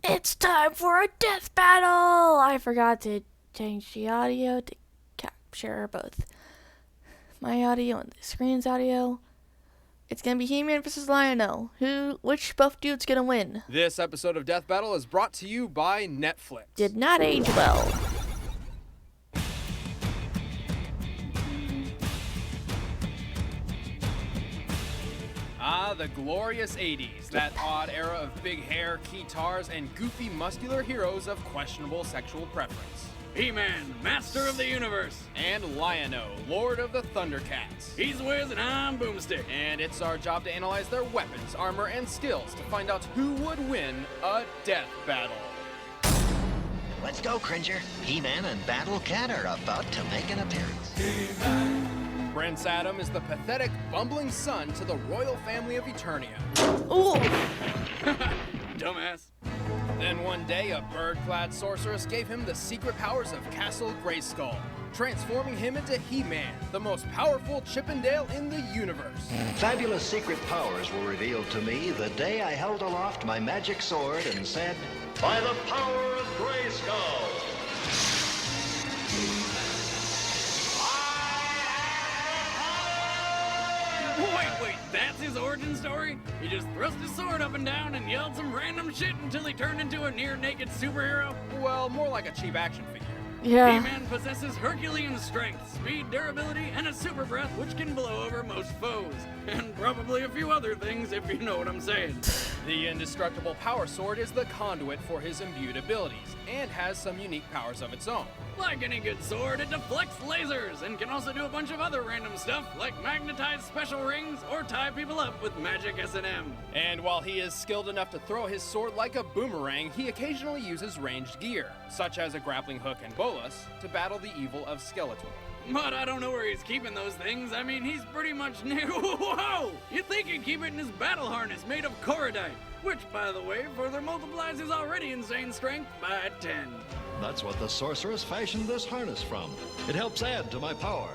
It's time for a death battle! I forgot to change the audio to capture both my audio and the screen's audio. It's gonna be He-Man versus Lion-O. Which buff dude's gonna win? This episode of Death Battle is brought to you by Netflix. Did not age well. The glorious 80s, that odd era of big hair, keytars, and goofy muscular heroes of questionable sexual preference. He-Man, Master of the Universe. And Lion-O, Lord of the Thundercats. He's Wiz and I'm Boomstick. And it's our job to analyze their weapons, armor, and skills to find out who would win a death battle. Let's go, Cringer. He-Man and Battle Cat are about to make an appearance. Prince Adam is the pathetic, bumbling son to the royal family of Eternia. Ooh! Dumbass. Then one day, a bird-clad sorceress gave him the secret powers of Castle Grayskull, transforming him into He-Man, the most powerful Chippendale in the universe. Fabulous secret powers were revealed to me the day I held aloft my magic sword and said, "By the power of Grayskull!" Wait, that's his origin story? He just thrust his sword up and down and yelled some random shit until he turned into a near-naked superhero? Well, more like a cheap action figure. Yeah. He-Man possesses Herculean strength, speed, durability, and a super breath which can blow over most foes. And probably a few other things, if you know what I'm saying. The indestructible power sword is the conduit for his imbued abilities, and has some unique powers of its own. Like any good sword, it deflects lasers and can also do a bunch of other random stuff like magnetize special rings or tie people up with magic S&M. And while he is skilled enough to throw his sword like a boomerang, he occasionally uses ranged gear, such as a grappling hook and bolas, to battle the evil of Skeletor. But I don't know where he's keeping those things. I mean, he's pretty much new. Whoa! You'd think he'd keep it in his battle harness made of Korodite, which, by the way, further multiplies his already insane strength by 10. That's what the sorceress fashioned this harness from. It helps add to my power.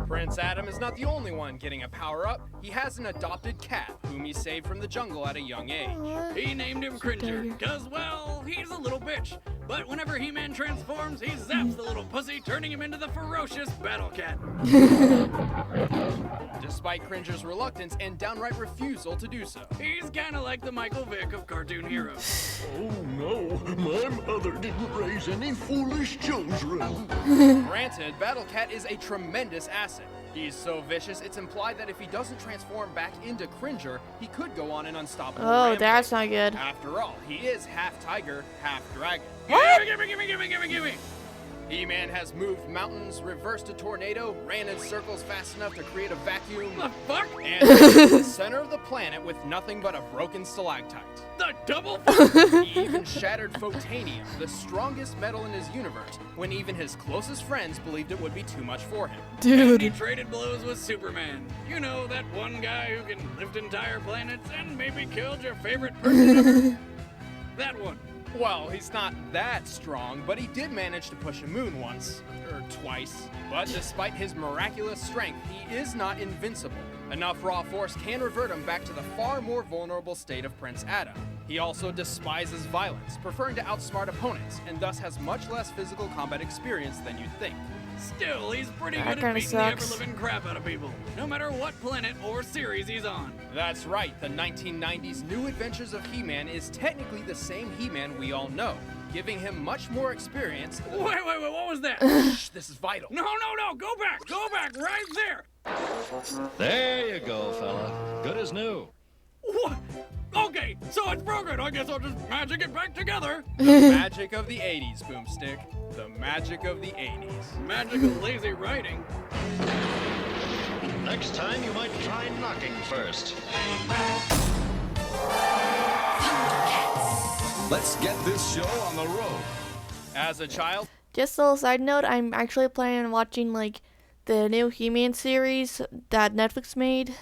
Prince Adam is not the only one getting a power-up. He has an adopted cat, whom he saved from the jungle at a young age. He named him Cringer, cause, well, he's a little bitch. But whenever He-Man transforms, he zaps the little pussy, turning him into the ferocious Battle Cat. Despite Cringer's reluctance and downright refusal to do so. He's kinda like the Michael Vick of cartoon heroes. Oh no, my mother didn't raise any foolish children. Granted, Battle Cat is a tremendous asset. He's so vicious, it's implied that if he doesn't transform back into Cringer, he could go on an unstoppable Oh, rampage. that's not good. After all, he is half tiger, half dragon. Gimme! He-Man has moved mountains, reversed a tornado, ran in circles fast enough to create a vacuum, The fuck? and is the center of the planet with nothing but a broken stalactite. The double He even shattered Photanium, the strongest metal in his universe, when even his closest friends believed it would be too much for him. And he Dude. traded blows with Superman. You know, that one guy who can lift entire planets and maybe killed your favorite person ever? That one. Well, he's not that strong, but he did manage to push a moon once, or twice. But despite his miraculous strength, he is not invincible. Enough raw force can revert him back to the far more vulnerable state of Prince Adam. He also despises violence, preferring to outsmart opponents, and thus has much less physical combat experience than you'd think. Still, he's pretty That good at kinda beating sucks. the ever-living crap out of people, no matter what planet or series he's on. That's right, the 1990s New Adventures of He-Man is technically the same He-Man we all know, giving him much more experience. Wait, what was that? Shh, this is vital. No, go back, right there. There you go, fella. Good as new. What? Okay, so it's broken. I guess I'll just magic it back together. The magic of the 80s, Boomstick. The magic of the 80s. Magical lazy writing. Next time you might try knocking first. Let's get this show on the road. As a child, Just a little side note, I'm actually planning on watching, like, the new He-Man series that Netflix made.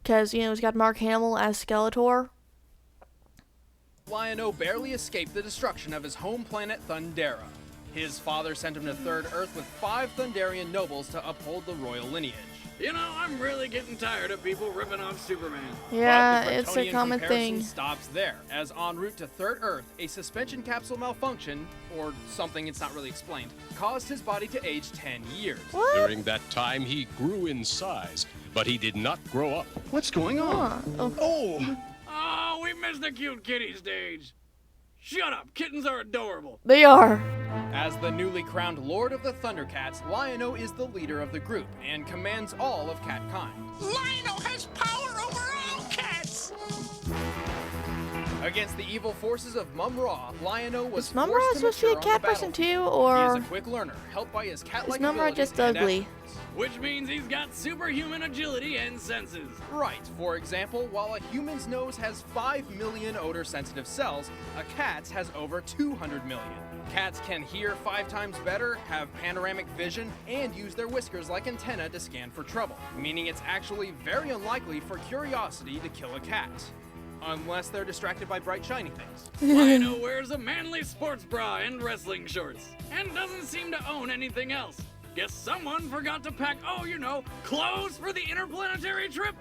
Because, you know, it's got Mark Hamill as Skeletor. Lion-O barely escaped the destruction of his home planet Thundera. His father sent him to Third Earth with 5 Thunderian nobles to uphold the royal lineage. You know, I'm really getting tired of people ripping off Superman. Yeah, But the it's a Kryptonian common comparison thing. stops there, as en route to Third Earth, a suspension capsule malfunction, or something it's not really explained, caused his body to age 10 years. What? During that time, he grew in size, but he did not grow up. What's going on? Huh. Oh. Oh, Oh, we missed the cute kitty stage. Shut up, kittens are adorable. They are. As the newly crowned Lord of the Thundercats, Lion-O is the leader of the group and commands all of catkind. Lion-O has power over all cats! Against the evil forces of Mum-Ra, Lion-O was Is Mum-Ra forced to supposed to be a mature on cat the person battlefield. too, He is or a quick learner, helped by his cat-like is Mum-Ra abilities just and ugly? attributes. Which means he's got superhuman agility and senses. Right. For example, while a human's nose has 5 million odor-sensitive cells, a cat's has over 200 million. Cats can hear 5 times better, have panoramic vision, and use their whiskers like antennae to scan for trouble, meaning it's actually very unlikely for curiosity to kill a cat. Unless they're distracted by bright shiny things. Lion-O wears a manly sports bra and wrestling shorts, and doesn't seem to own anything else. Guess someone forgot to pack, oh, you know, clothes for the interplanetary trip?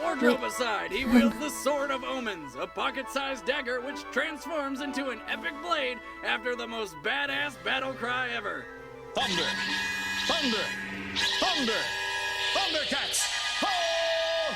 Wardrobe aside, he wields the Sword of Omens, a pocket-sized dagger which transforms into an epic blade after the most badass battle cry ever. Thunder! Thunder! Thunder! Thundercats! Ho!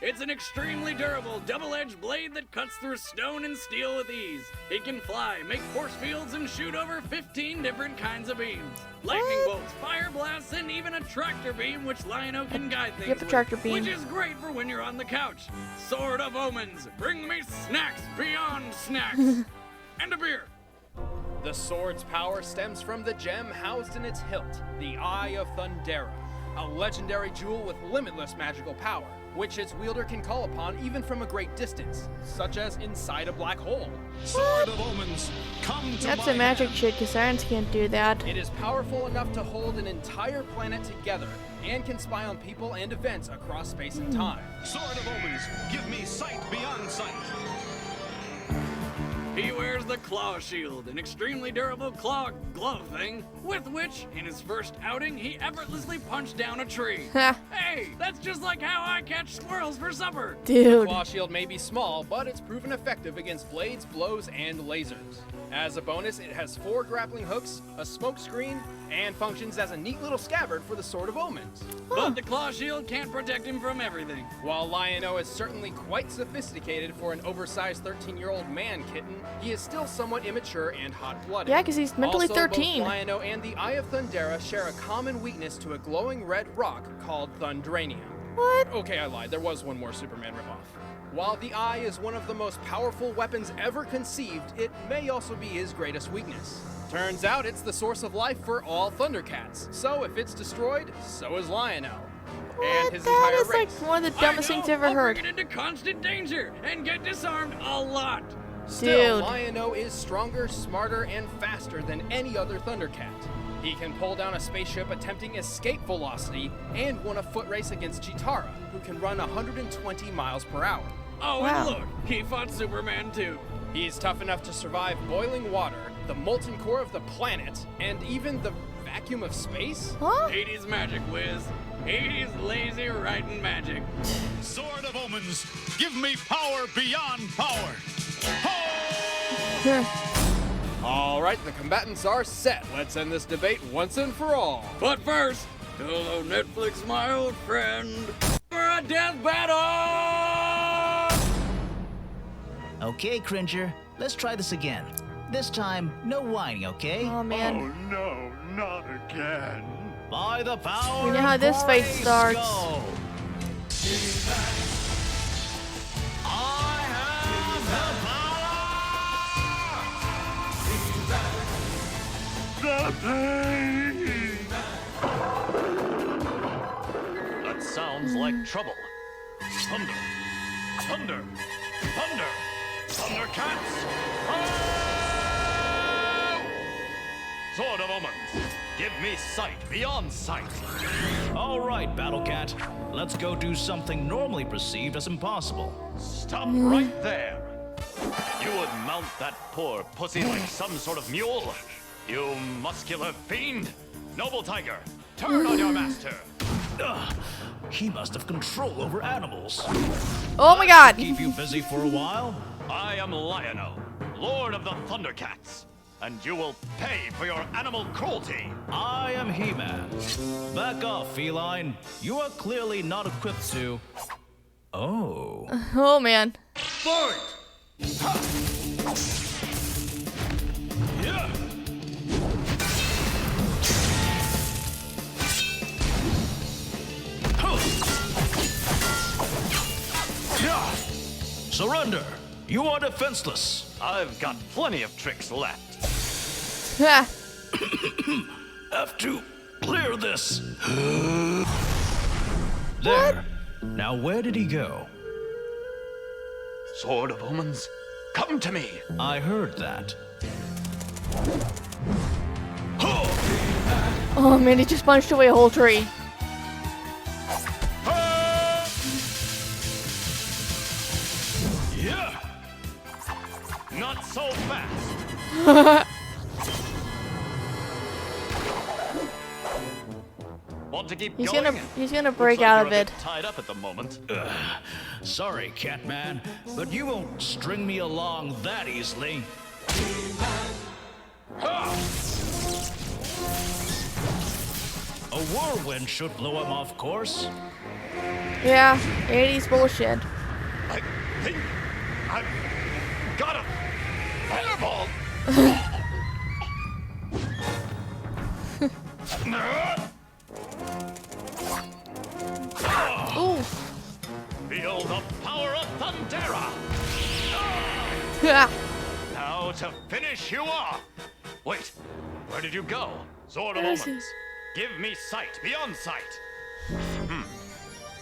It's an extremely durable, double-edged blade that cuts through stone and steel with ease. It can fly, make force fields, and shoot over 15 different kinds of beams. Lightning bolts, fire blasts, and even a tractor beam which Lion-O can guide things Yep, the with, tractor beam. which is great for when you're on the couch. Sword of Omens, bring me snacks beyond snacks. And a beer. The sword's power stems from the gem housed in its hilt, the Eye of Thundera, a legendary jewel with limitless magical power, which its wielder can call upon even from a great distance, such as inside a black hole. Sword of Omens, come to That's my a magic hand. shit, because sirens can't do that. It is powerful enough to hold an entire planet together and can spy on people and events across space and time. Sword of Omens, give me sight beyond sight. He wears the Claw Shield, an extremely durable claw glove thing, with which, in his first outing, he effortlessly punched down a tree. Ha. Hey, that's just like how I catch squirrels for supper. Dude. Claw shield may be small, but it's proven effective against blades, blows, and lasers. As a bonus, it has 4 grappling hooks, a smoke screen, and functions as a neat little scabbard for the Sword of Omens. But the Claw Shield can't protect him from everything. While Lion-O is certainly quite sophisticated for an oversized 13-year-old man kitten, he is still somewhat immature and hot-blooded. Yeah, 'cause he's mentally Also, 13. Both Lion-O and the Eye of Thundera share a common weakness to a glowing red rock called Thundranium. What? Okay, I lied. There was one more Superman ripoff. While the Eye is one of the most powerful weapons ever conceived, it may also be his greatest weakness. Turns out it's the source of life for all Thundercats. So if it's destroyed, so is Lion-O. And his That entire is like race. one of the dumbest things I've ever I'll heard. bring it into constant danger and get disarmed a lot. Still, Dude. Lion-O is stronger, smarter, and faster than any other Thundercat. He can pull down a spaceship attempting escape velocity and won a foot race against Chitara, who can run 120 miles per hour. Oh, Wow. and look, he fought Superman too. He's tough enough to survive boiling water, the molten core of the planet, and even the vacuum of space? Huh? 80s magic, Wiz. 80s lazy writing magic. Sword of Omens, give me power beyond power. All right, the combatants are set. Let's end this debate once and for all. But first, hello Netflix, my old friend, for a death battle! Okay, Cringer, let's try this again. This time, no whining, okay? Oh man. no, not again. By the power We know how of this fight starts. Grayskull. I have That sounds like trouble. Thunder! Thunder! Thunder! Thundercats! Sword of Omens, give me sight beyond sight. All right, Battlecat. Let's go do something normally perceived as impossible. Stop right there. You would mount that poor pussy like some sort of mule. You muscular fiend! Noble Tiger, turn on your master! He must have control over animals. Oh my god! Keep you busy for a while? I am Lion-O, Lord of the Thundercats, and you will pay for your animal cruelty! I am He-Man. Back off, feline. You are clearly not equipped to... Oh. Oh man. Fight! Yeah. Surrender. You are defenseless. I've got plenty of tricks left. Ha. Have to clear this. There. Now where did he go? Sword of Omens, come to me! I heard that. Oh man, he just punched away a whole tree. Yeah! Not so fast! Want to keep He's going? gonna break out of it. Tied up at the moment. Sorry, Catman, but you won't string me along that easily. A whirlwind should blow him off course. Yeah, 80s bullshit. I think I've got a fireball! Ooh. Feel the power of Thundera! Ha. Now to finish you off! Wait, where did you go? Sword of Where is Omens, give me sight beyond sight!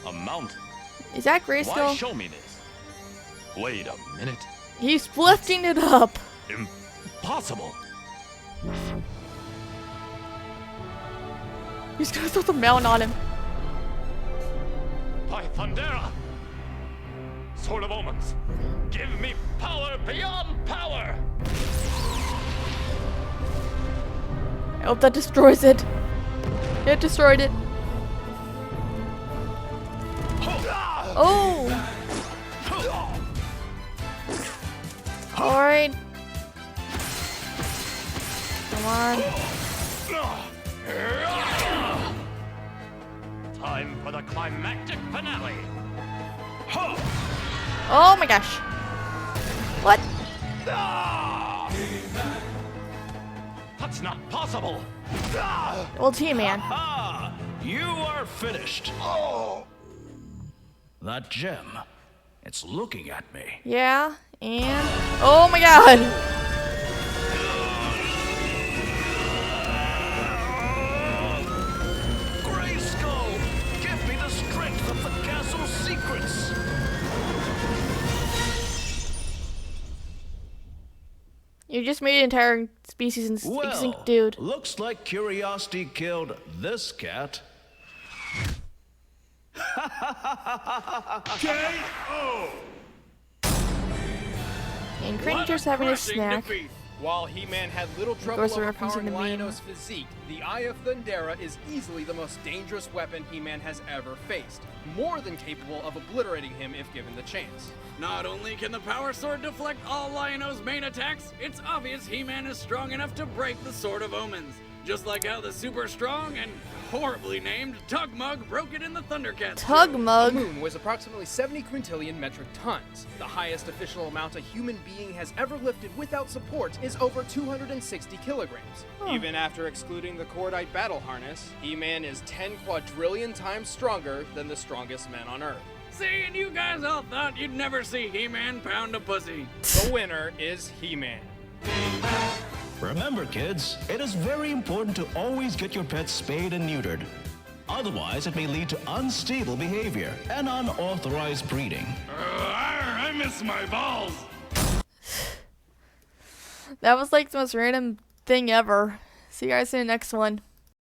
A mountain. Is that Why Grayskull? show me this? Wait a minute. He's lifting it up. Impossible. He's gonna throw the mountain on him. By Thundera! Sword of Omens, give me power beyond power! I hope that destroys it. It destroyed it. Oh! Alright. Come on. Time for the climactic finale! Oh my gosh. What? That's not possible! Well, He-Man. Ah, you are finished. That gem, it's looking at me. Yeah, and... Oh my god! Grayskull, give me the strength of the castle's secrets. You just made an entire species extinct, dude. Looks like curiosity killed this cat. K.O. And Cringer's having a snack. While He-Man had little trouble course, they're overpowering referencing the meme. Lion-O's physique, the Eye of Thundera is easily the most dangerous weapon He-Man has ever faced, more than capable of obliterating him if given the chance. Not only can the Power Sword deflect all Lion-O's main attacks, it's obvious He-Man is strong enough to break the Sword of Omens. Just like how the super strong and horribly named Tugmug broke it in the Thundercats. A Tugmug. moon weighs approximately 70 quintillion metric tons. The highest official amount a human being has ever lifted without support is over 260 kilograms. Even after excluding the cordite battle harness, He-Man is 10 quadrillion times stronger than the strongest men on Earth. See, and you guys all thought you'd never see He-Man pound a pussy. The winner is He-Man. Remember, kids, it is very important to always get your pets spayed and neutered. Otherwise, it may lead to unstable behavior and unauthorized breeding. I miss my balls. That was like the most random thing ever. See you guys in the next one.